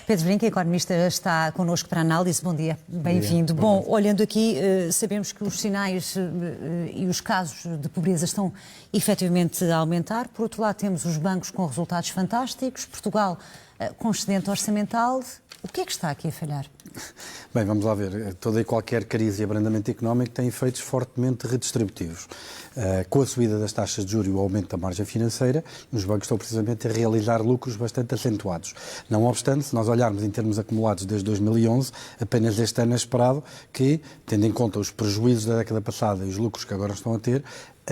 Pedro Brinca, economista, está connosco para a análise. Bom dia, bem-vindo. Bom, olhando aqui, sabemos que os sinais e os casos de pobreza estão efetivamente a aumentar. Por outro lado, temos os bancos com resultados fantásticos, Portugal com excedente orçamental. O que é que está aqui a falhar? Bem, vamos lá ver. Toda e qualquer crise e abrandamento económico tem efeitos fortemente redistributivos. Com a subida das taxas de juros e o aumento da margem financeira, os bancos estão precisamente a realizar lucros bastante acentuados. Não obstante, se nós olharmos em termos acumulados desde 2011, apenas este ano é esperado que, tendo em conta os prejuízos da década passada e os lucros que agora estão a ter,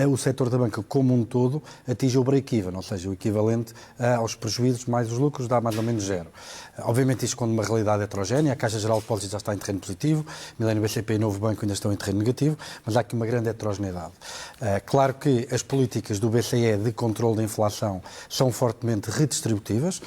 o setor da banca como um todo atinge o break-even, ou seja, o equivalente aos prejuízos mais os lucros dá mais ou menos zero. Obviamente isto esconde uma realidade heterogénea, a Caixa Geral de Depósitos já está em terreno positivo, Milênio BCP e Novo Banco ainda estão em terreno negativo, mas há aqui uma grande heterogeneidade. Claro que as políticas do BCE de controle da inflação são fortemente redistributivas.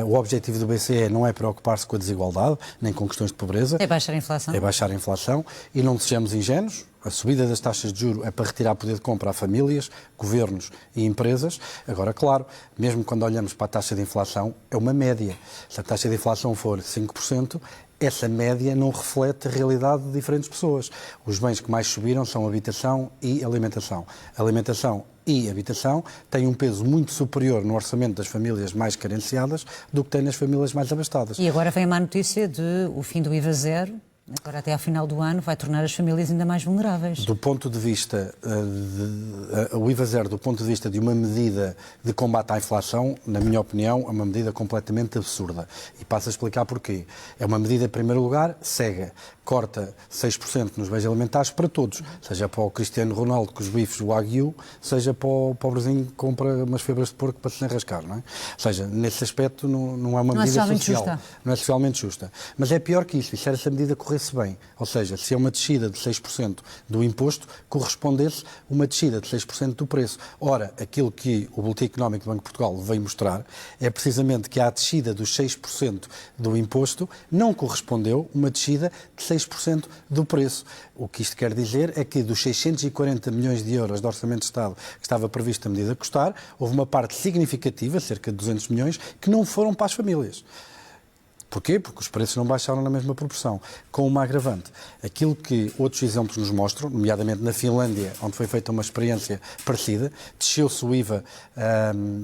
O objetivo do BCE não é preocupar-se com a desigualdade, nem com questões de pobreza. É baixar a inflação. É baixar a inflação e não sejamos ingênuos. A subida das taxas de juros é para retirar poder de compra a famílias, governos e empresas. Agora, claro, mesmo quando olhamos para a taxa de inflação, é uma média. Se a taxa de inflação for 5%, essa média não reflete a realidade de diferentes pessoas. Os bens que mais subiram são habitação e alimentação. Alimentação e habitação têm um peso muito superior no orçamento das famílias mais carenciadas do que tem nas famílias mais abastadas. E agora vem a má notícia de o fim do IVA zero. Agora, até ao final do ano, vai tornar as famílias ainda mais vulneráveis. Do ponto de vista, o IVA zero, do ponto de vista de uma medida de combate à inflação, na minha opinião, é uma medida completamente absurda. E passo a explicar porquê. É uma medida, em primeiro lugar, cega. Corta 6% nos bens alimentares para todos. Seja para o Cristiano Ronaldo com os bifes do Wagyu, seja para o pobrezinho que compra umas febras de porco para se enrascar, não é? Ou seja, nesse aspecto não é uma medida social. Justa. Não é socialmente justa. Mas é pior que isso. E se essa medida corresse bem, ou seja, se é uma descida de 6% do imposto, correspondesse uma descida de 6% do preço. Ora, aquilo que o Boletim Económico do Banco de Portugal veio mostrar é precisamente que a descida dos 6% do imposto não correspondeu uma descida de 6% do preço. O que isto quer dizer é que dos 640 milhões de euros de Orçamento de Estado que estava previsto a medida custar, houve uma parte significativa, cerca de 200 milhões, que não foram para as famílias. Porquê? Porque os preços não baixaram na mesma proporção. Com uma agravante. Aquilo que outros exemplos nos mostram, nomeadamente na Finlândia, onde foi feita uma experiência parecida, desceu-se o IVA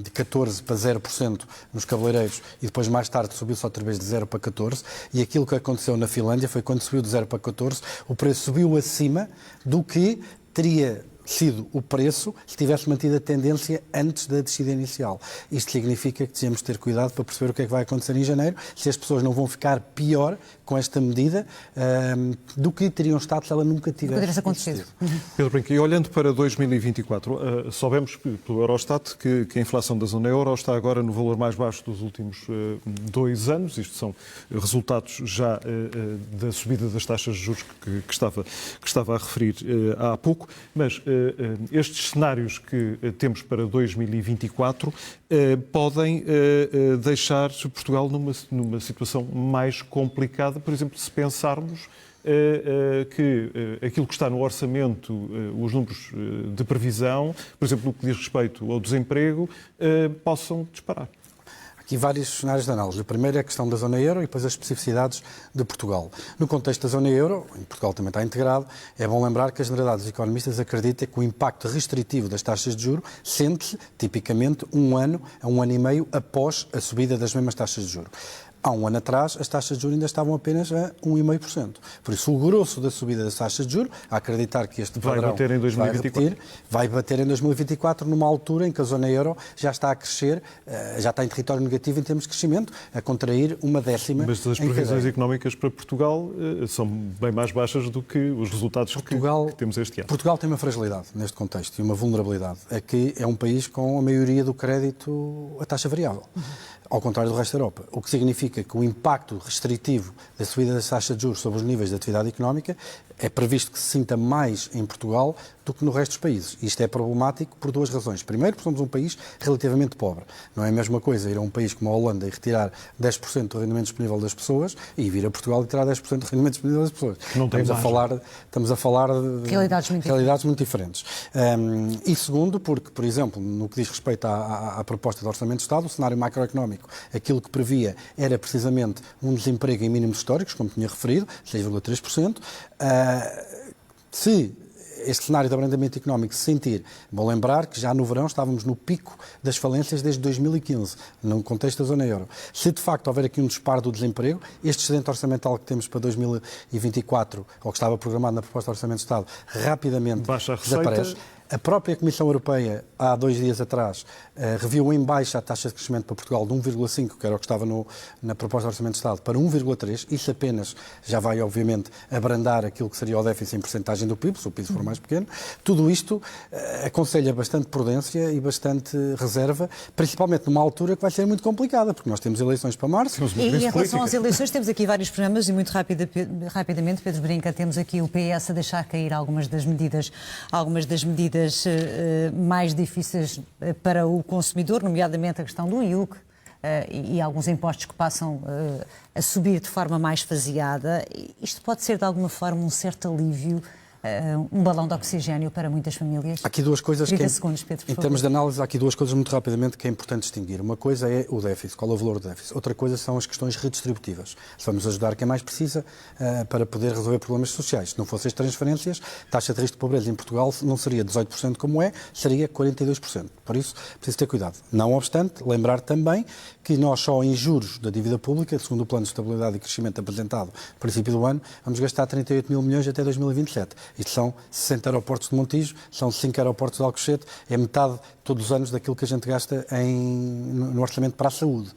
de 14% para 0% nos cabeleireiros e depois mais tarde subiu-se outra vez de 0% para 14%, e aquilo que aconteceu na Finlândia foi quando subiu de 0% para 14%, o preço subiu acima do que teria sido o preço se tivesse mantido a tendência antes da descida inicial. Isto significa que temos de ter cuidado para perceber o que é que vai acontecer em janeiro, se as pessoas não vão ficar pior com esta medida do que teriam estado se ela nunca tivesse acontecido. Pedro Brinca, e olhando para 2024, soubemos pelo Eurostat que a inflação da zona euro está agora no valor mais baixo dos últimos 2 anos. Isto são resultados já da subida das taxas de juros que estava a referir há pouco, mas estes cenários que temos para 2024 podem deixar Portugal numa situação mais complicada, por exemplo, se pensarmos que aquilo que está no orçamento, os números de previsão, por exemplo, no que diz respeito ao desemprego, possam disparar. Aqui vários cenários de análise. O primeiro é a questão da zona euro e depois as especificidades de Portugal. No contexto da zona euro, em Portugal também está integrado, é bom lembrar que a generalidade dos economistas acredita que o impacto restritivo das taxas de juros sente-se, tipicamente, 1 ano a 1 ano e meio após a subida das mesmas taxas de juros. Há 1 ano atrás, as taxas de juros ainda estavam apenas a 1,5%. Por isso, o grosso da subida das taxas de juros, a acreditar que este padrão vai bater em 2024. Vai bater em 2024, numa altura em que a zona euro já está a crescer, já está em território negativo em termos de crescimento, a contrair uma décima. Mas as previsões económicas para Portugal são bem mais baixas do que os resultados que temos este ano. Portugal tem uma fragilidade neste contexto e uma vulnerabilidade. É que é um país com a maioria do crédito a taxa variável. Ao contrário do resto da Europa. O que significa que o impacto restritivo da subida das taxas de juros sobre os níveis de atividade económica é previsto que se sinta mais em Portugal do que no resto dos países. Isto é problemático por duas razões. Primeiro, porque somos um país relativamente pobre. Não é a mesma coisa ir a um país como a Holanda e retirar 10% do rendimento disponível das pessoas e vir a Portugal e tirar 10% do rendimento disponível das pessoas. Não tem Estamos a falar de realidades muito diferentes. E segundo, porque, por exemplo, no que diz respeito à proposta de Orçamento de Estado, o cenário macroeconómico, aquilo que previa era precisamente um desemprego em mínimos históricos, como tinha referido, 6,3%. Se este cenário de abrandamento económico se sentir, vou lembrar que já no verão estávamos no pico das falências desde 2015, no contexto da zona euro. Se de facto houver aqui um disparo do desemprego, este excedente orçamental que temos para 2024, ou que estava programado na proposta de Orçamento de Estado, rapidamente desaparece. A própria Comissão Europeia, há 2 dias atrás, reviu em baixa a taxa de crescimento para Portugal de 1,5, que era o que estava na proposta de Orçamento de Estado, para 1,3. Isso apenas já vai, obviamente, abrandar aquilo que seria o déficit em percentagem do PIB, se o PIB for mais pequeno. Tudo isto aconselha bastante prudência e bastante reserva, principalmente numa altura que vai ser muito complicada, porque nós temos eleições para março. E em relação às eleições, temos aqui vários programas e muito rapidamente, Pedro Brinca, temos aqui o PS a deixar cair algumas das medidas mais difíceis para o consumidor, nomeadamente a questão do IUC e alguns impostos que passam a subir de forma mais faseada. Isto pode ser, de alguma forma, um certo alívio, um balão de oxigênio para muitas famílias? Há aqui duas coisas 30 segundos, Pedro, por em favor. termos de análise, há aqui duas coisas muito rapidamente que é importante distinguir. Uma coisa é o déficit, qual é o valor do déficit. Outra coisa são as questões redistributivas. Vamos ajudar quem mais precisa para poder resolver problemas sociais. Se não fossem as transferências, a taxa de risco de pobreza em Portugal não seria 18% como é, seria 42%. Por isso, preciso ter cuidado. Não obstante, lembrar também que nós só em juros da dívida pública, segundo o Plano de Estabilidade e Crescimento apresentado no princípio do ano, vamos gastar 38 mil milhões até 2027. Isto são 60 aeroportos de Montijo, são 5 aeroportos de Alcochete, é metade todos os anos daquilo que a gente gasta no orçamento para a saúde.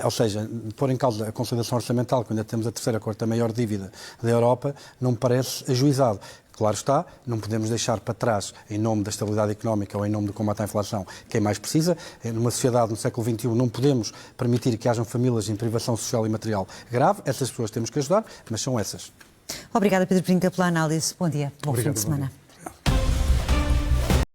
Ou seja, pôr em causa a consolidação orçamental, quando ainda temos a terceira quarta maior dívida da Europa, não me parece ajuizado. Claro está, não podemos deixar para trás, em nome da estabilidade económica ou em nome do combate à inflação, quem mais precisa. Numa sociedade no século XXI não podemos permitir que hajam famílias em privação social e material grave. Essas pessoas temos que ajudar, mas são essas. Obrigada, Pedro Brinca, pela análise. Bom dia. Bom fim de semana.